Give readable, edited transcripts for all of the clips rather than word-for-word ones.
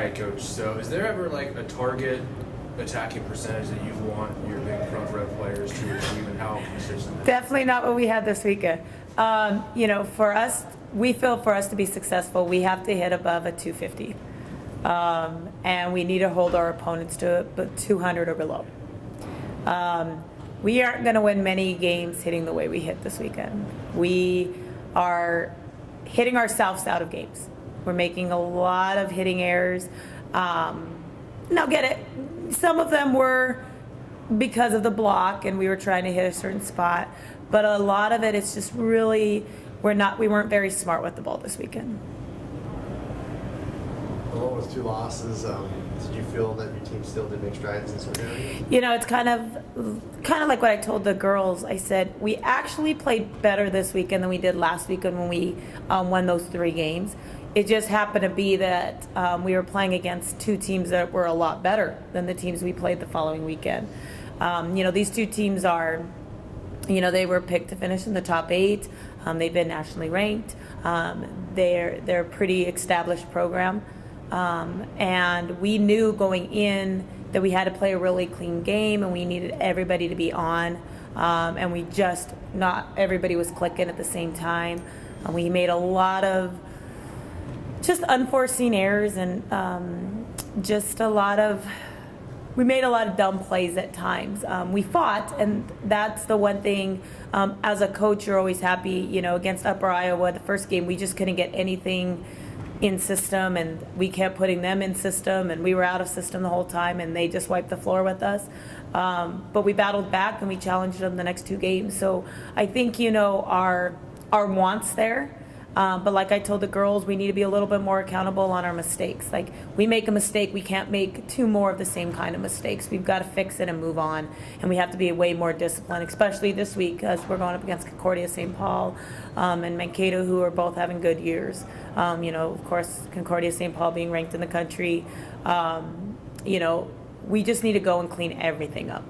right, Coach. So is there ever like a target attacking percentage that you want your big front row players to achieve, and how consistent? Definitely not what we had this weekend. For us, we feel for us to be successful, we have to hit above a 250. And we need to hold our opponents to it, but 200 or below. We aren't going to win many games hitting the way we hit this weekend. We are hitting ourselves out of games. We're making a lot of hitting errors. Now get it, some of them were because of the block and we were trying to hit a certain spot, but a lot of it is just really, we weren't very smart with the ball this weekend. Along with 2 losses, did you feel that your team still did make strides in certain areas? It's kind of like what I told the girls. I said we actually played better this weekend than we did last weekend when we won those 3 games. It just happened to be that we were playing against 2 teams that were a lot better than the teams we played the following weekend. These 2 teams are, they were picked to finish in the top 8. They've been nationally ranked. They're a pretty established program. And we knew going in that we had to play a really clean game and we needed everybody to be on. And not everybody was clicking at the same time. We made a lot of just unforeseen errors and we made a lot of dumb plays at times. We fought, and that's the one thing, as a coach, you're always happy, against Upper Iowa, the first game, we just couldn't get anything in system, and we kept putting them in system, and we were out of system the whole time, and they just wiped the floor with us. But we battled back, and we challenged them the next 2 games. So I think, our wants there. But like I told the girls, we need to be a little bit more accountable on our mistakes. Like, we make a mistake, we can't make 2 more of the same kind of mistakes. We've got to fix it and move on. And we have to be way more disciplined, especially this week because we're going up against Concordia St. Paul and Mankato, who are both having good years. Of course, Concordia St. Paul being ranked in the country. We just need to go and clean everything up.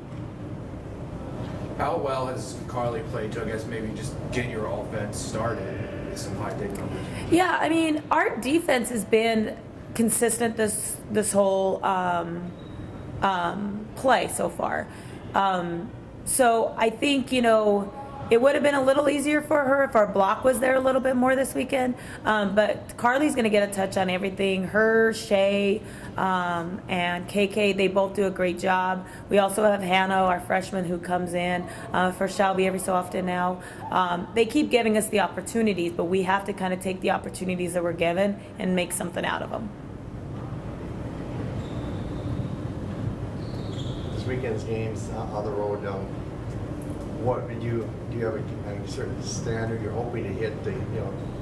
How well has Carly played to, I guess, maybe just get your offense started? Some high dig numbers. Yeah, our defense has been consistent this whole play so far. So I think, it would have been a little easier for her if our block was there a little bit more this weekend. But Carly's going to get a touch on everything. Her, Shay, and KK, they both do a great job. We also have Hannah, our freshman, who comes in for Shelby every so often now. They keep giving us the opportunities, but we have to kind of take the opportunities that we're given and make something out of them. This weekend's games on the road, what do you have a certain standard you're hoping to hit,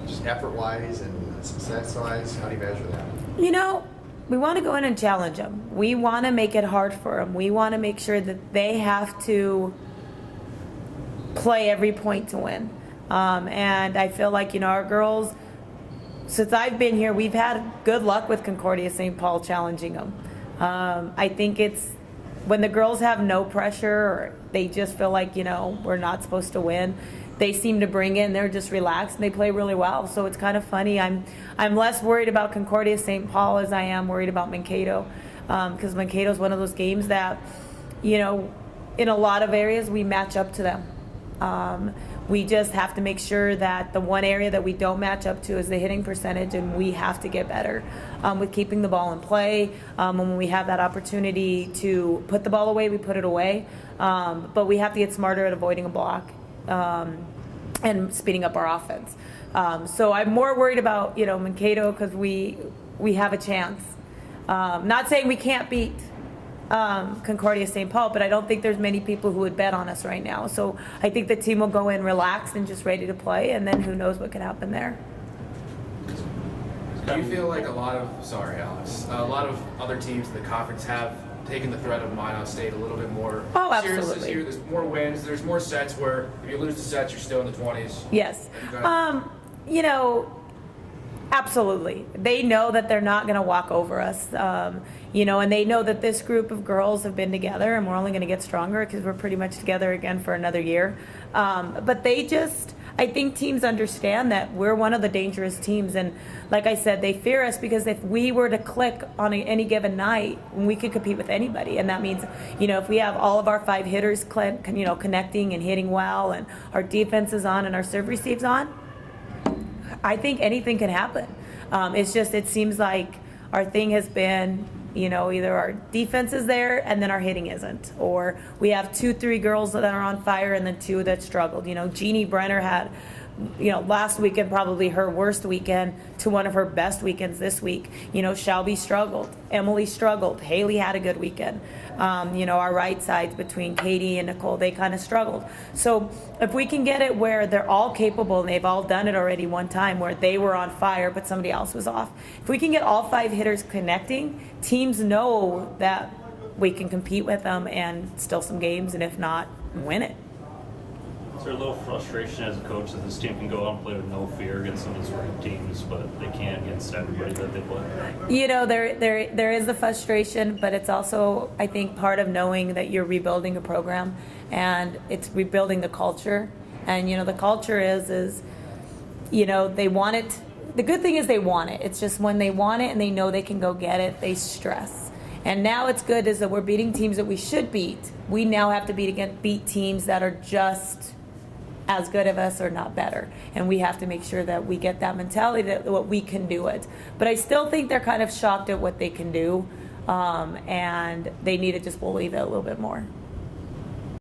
just effort-wise and success-wise? How do you measure that? We want to go in and challenge them. We want to make it hard for them. We want to make sure that they have to play every point to win. And I feel like, our girls, since I've been here, we've had good luck with Concordia St. Paul challenging them. I think it's when the girls have no pressure or they just feel like, we're not supposed to win, they seem to bring in, they're just relaxed and they play really well. So it's kind of funny. I'm less worried about Concordia St. Paul as I am worried about Mankato, because Mankato is one of those games that, in a lot of areas we match up to them. We just have to make sure that the one area that we don't match up to is the hitting percentage, and we have to get better with keeping the ball in play. When we have that opportunity to put the ball away, we put it away. But we have to get smarter at avoiding a block and speeding up our offense. So I'm more worried about, Mankato because we have a chance. Not saying we can't beat Concordia St. Paul, but I don't think there's many people who would bet on us right now. So I think the team will go in relaxed and just ready to play, and then who knows what could happen there. Do you feel like a lot of other teams in the conference have taken the threat of Minot State a little bit more serious this year? There's more wins. There's more sets where if you lose the sets, you're still in the 20s. Yes. Absolutely. They know that they're not going to walk over us, and they know that this group of girls have been together, and we're only going to get stronger because we're pretty much together again for another year. But they just, I think teams understand that we're one of the dangerous teams, and like I said, they fear us because if we were to click on any given night, we could compete with anybody, and that means, if we have all of our 5 hitters, connecting and hitting well, and our defense is on and our serve receives on, I think anything can happen. It seems like our thing has been, either our defense is there and then our hitting isn't, or we have 2-3 girls that are on fire and then 2 that struggled. Jeannie Brenner had, last weekend probably her worst weekend to one of her best weekends this week. Shelby struggled, Emily struggled, Haley had a good weekend. Our right sides between Katie and Nicole, they kind of struggled. So if we can get it where they're all capable and they've all done it already one time where they were on fire but somebody else was off, if we can get all 5 hitters connecting, teams know that we can compete with them and steal some games, and if not, win it. Is there a little frustration as a coach that this team can go out and play with no fear against some of these ranked teams, but they can't against everybody that they play? There is the frustration, but it's also, I think, part of knowing that you're rebuilding a program, and it's rebuilding the culture. And the culture is they want it. The good thing is they want it. It's just when they want it and they know they can go get it, they stress. And now it's good is that we're beating teams that we should beat. We now have to beat teams that are just as good of us or not better, and we have to make sure that we get that mentality that what we can do it. But I still think they're kind of shocked at what they can do, and they need to just believe it a little bit more.